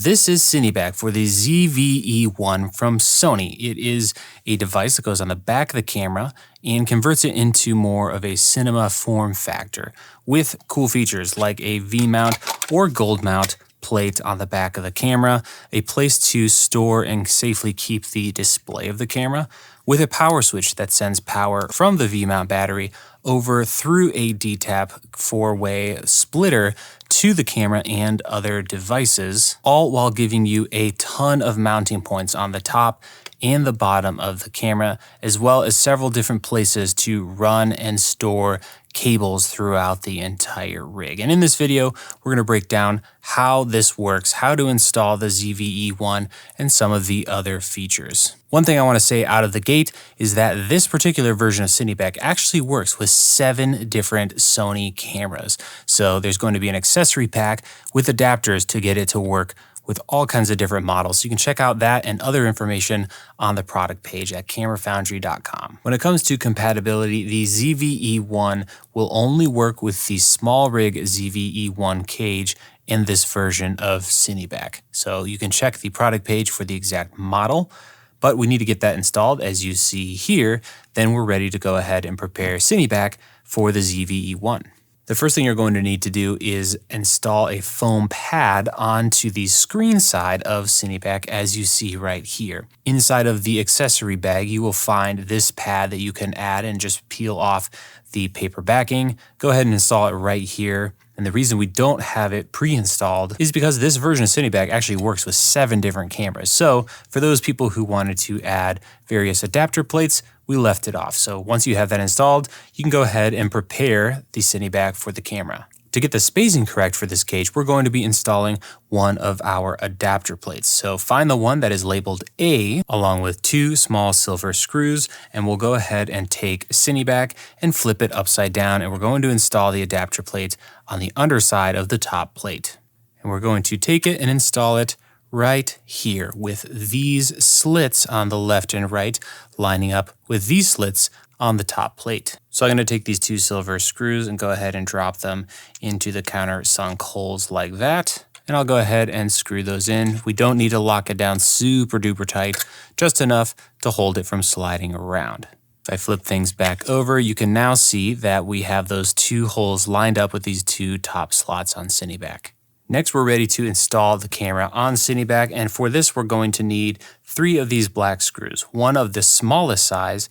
This is CineBack for the ZV-E1 from Sony. It is a device that goes on the back of the camera and converts it into more of a cinema form factor with cool features like a V-mount or gold mount plate on the back of the camera, a place to store and safely keep the display of the camera, with a power switch that sends power from the V-mount battery over through a D-tap 4-way splitter to the camera and other devices, all while giving you a ton of mounting points on the top and the bottom of the camera, as well as several different places to run and store cables throughout the entire rig. And in this video, we're going to break down how this works, how to install the ZV-E1, and some of the other features. One thing I want to say out of the gate is that this particular version of CineBack actually works with 7 different Sony cameras. So there's going to be an accessory pack with adapters to get it to work with all kinds of different models. So you can check out that and other information on the product page at camerafoundry.com. When it comes to compatibility, the ZV-E1 will only work with the small rig ZV-E1 cage in this version of CineBack. So you can check the product page for the exact model, but we need to get that installed as you see here. Then we're ready to go ahead and prepare CineBack for the ZV-E1. The first thing you're going to need to do is install a foam pad onto the screen side of CineBack as you see right here. Inside of the accessory bag, you will find this pad that you can add and just peel off the paper backing. Go ahead and install it right here. And the reason we don't have it pre-installed is because this version of CineBack actually works with 7 different cameras. So for those people who wanted to add various adapter plates, we left it off. So once you have that installed, you can go ahead and prepare the CineBack for the camera. To get the spacing correct for this cage, we're going to be installing one of our adapter plates. So find the one that is labeled A along with 2 small silver screws, and we'll go ahead and take CineBack and flip it upside down, and we're going to install the adapter plate on the underside of the top plate. And we're going to take it and install it right here with these slits on the left and right lining up with these slits on the top plate. So I'm going to take these 2 silver screws and go ahead and drop them into the countersunk holes like that. And I'll go ahead and screw those in. We don't need to lock it down super duper tight, just enough to hold it from sliding around. If I flip things back over, you can now see that we have those 2 holes lined up with these 2 top slots on CineBack. Next, we're ready to install the camera on CineBack, and for this, we're going to need 3 of these black screws, 1 of the smallest size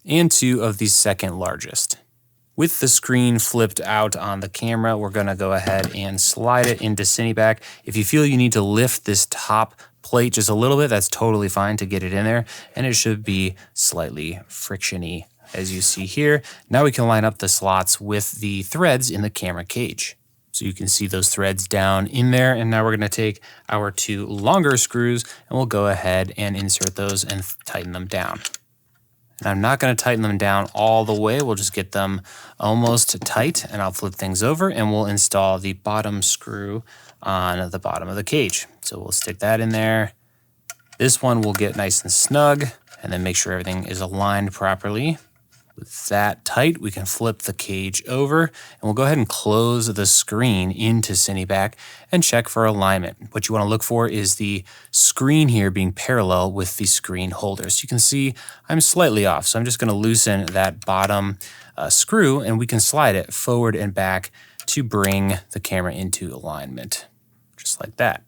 and 2 of the second largest. With the screen flipped out on the camera, we're going to go ahead and slide it into CineBack. If you feel you need to lift this top plate just a little bit, that's totally fine to get it in there, and it should be slightly friction-y as you see here. Now we can line up the slots with the threads in the camera cage. So you can see those threads down in there, and now we're going to take our 2 longer screws and we'll go ahead and insert those and tighten them down. And I'm not going to tighten them down all the way, we'll just get them almost tight, and I'll flip things over and we'll install the bottom screw on the bottom of the cage. So we'll stick that in there. This one will get nice and snug, and then make sure everything is aligned properly. With that tight, we can flip the cage over, and we'll go ahead and close the screen into CineBack and check for alignment. What you want to look for is the screen here being parallel with the screen holder. So you can see I'm slightly off, so I'm just going to loosen that bottom screw, and we can slide it forward and back to bring the camera into alignment, just like that.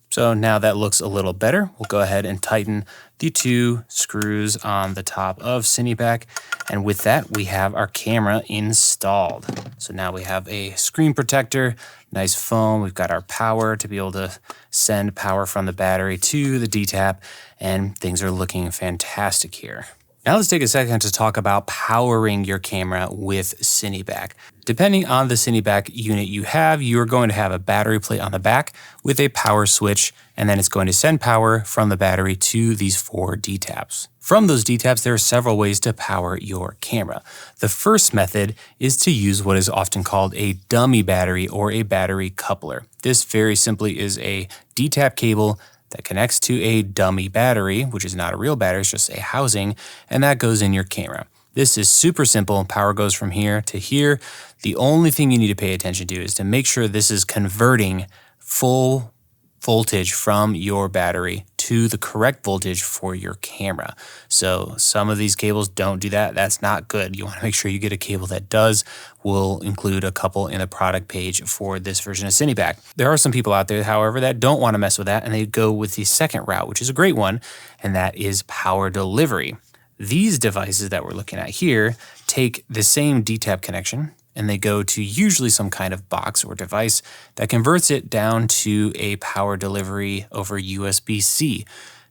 So now that looks a little better. We'll go ahead and tighten the 2 screws on the top of CineBack. And with that, we have our camera installed. So now we have a screen protector, nice foam. We've got our power to be able to send power from the battery to the D-tap, and things are looking fantastic here. Now let's take a second to talk about powering your camera with CineBack. Depending on the CineBack unit you have, you're going to have a battery plate on the back with a power switch, and then it's going to send power from the battery to these 4 D-taps. From those D-taps, there are several ways to power your camera. The first method is to use what is often called a dummy battery or a battery coupler. This very simply is a D-tap cable that connects to a dummy battery, which is not a real battery, it's just a housing, and that goes in your camera. This is super simple. Power goes from here to here. The only thing you need to pay attention to is to make sure this is converting full voltage from your battery to the correct voltage for your camera. So some of these cables don't do that. That's not good. You want to make sure you get a cable that does. We'll include a couple in the product page for this version of CineBack. There are some people out there, however, that don't want to mess with that, and they go with the second route, which is a great one, and that is power delivery. These devices that we're looking at here take the same DTAP connection, and they go to usually some kind of box or device that converts it down to a power delivery over USB-C.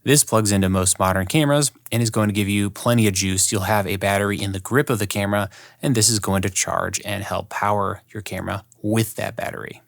This plugs into most modern cameras and is going to give you plenty of juice. You'll have a battery in the grip of the camera, and this is going to charge and help power your camera with that battery.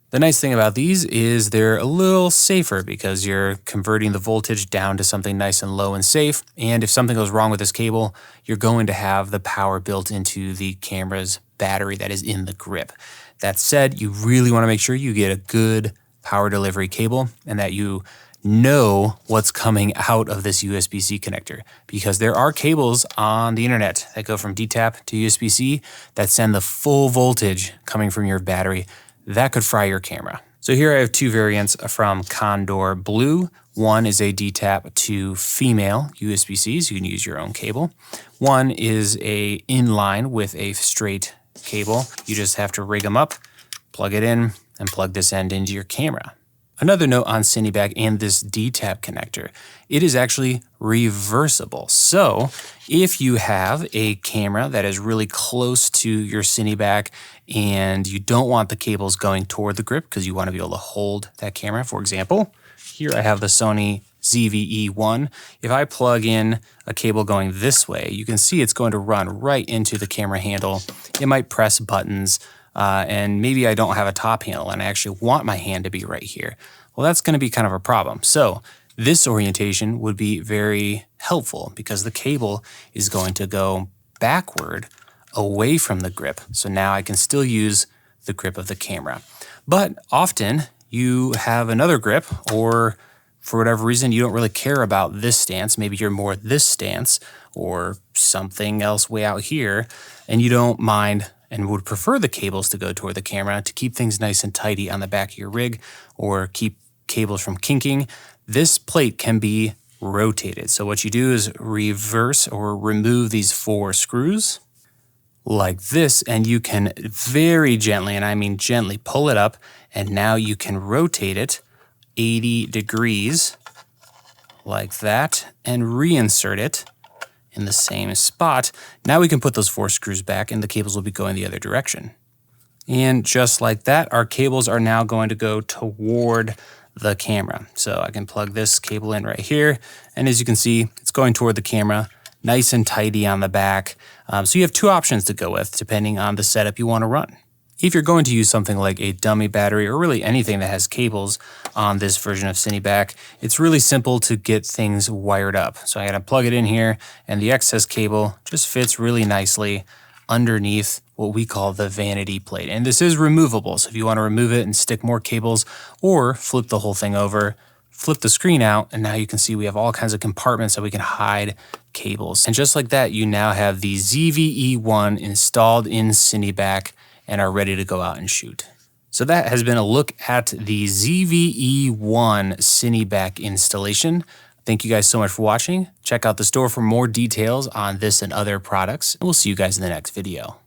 The nice thing about these is they're a little safer because you're converting the voltage down to something nice and low and safe. And if something goes wrong with this cable, you're going to have the power built into the camera's battery that is in the grip. That said, you really want to make sure you get a good power delivery cable and that you know what's coming out of this USB-C connector, because there are cables on the internet that go from DTAP to USB-C that send the full voltage coming from your battery. That could fry your camera. So here I have two variants from Condor Blue. One is a DTAP to female USB-C, so you can use your own cable. One is a inline with a straight cable. You just have to rig them up, plug it in, and plug this end into your camera. Another note on CineBack and this DTAP connector, it is actually reversible. So if you have a camera that is really close to your CineBack and you don't want the cables going toward the grip because you want to be able to hold that camera, for example, here I have the Sony ZV-E1. If I plug in a cable going this way, you can see it's going to run right into the camera handle. It might press buttons, and maybe I don't have a top handle and I actually want my hand to be right here. Well, that's going to be kind of a problem. So this orientation would be very helpful because the cable is going to go backward away from the grip. So now I can still use the grip of the camera. But often you have another grip, or for whatever reason, you don't really care about this stance. Maybe you're more this stance or something else way out here, and you don't mind and would prefer the cables to go toward the camera to keep things nice and tidy on the back of your rig or keep cables from kinking. This plate can be rotated. So what you do is reverse or remove these 4 screws like this, and you can very gently, and I mean gently, pull it up, and now you can rotate it 80 degrees like that and reinsert it in the same spot. Now we can put those 4 screws back and the cables will be going the other direction. And just like that, our cables are now going to go toward the camera. So I can plug this cable in right here. And as you can see, it's going toward the camera, nice and tidy on the back. So you have 2 options to go with depending on the setup you want to run. If you're going to use something like a dummy battery or really anything that has cables on this version of CineBack, it's really simple to get things wired up. So I gotta plug it in here, and the excess cable just fits really nicely underneath what we call the vanity plate. And this is removable, so if you want to remove it and stick more cables or flip the whole thing over, flip the screen out, and now you can see we have all kinds of compartments that we can hide cables. And just like that, you now have the ZV-E1 installed in CineBack and are ready to go out and shoot. So that has been a look at the ZV-E1 CineBack installation. Thank you guys so much for watching. Check out the store for more details on this and other products, and we'll see you guys in the next video.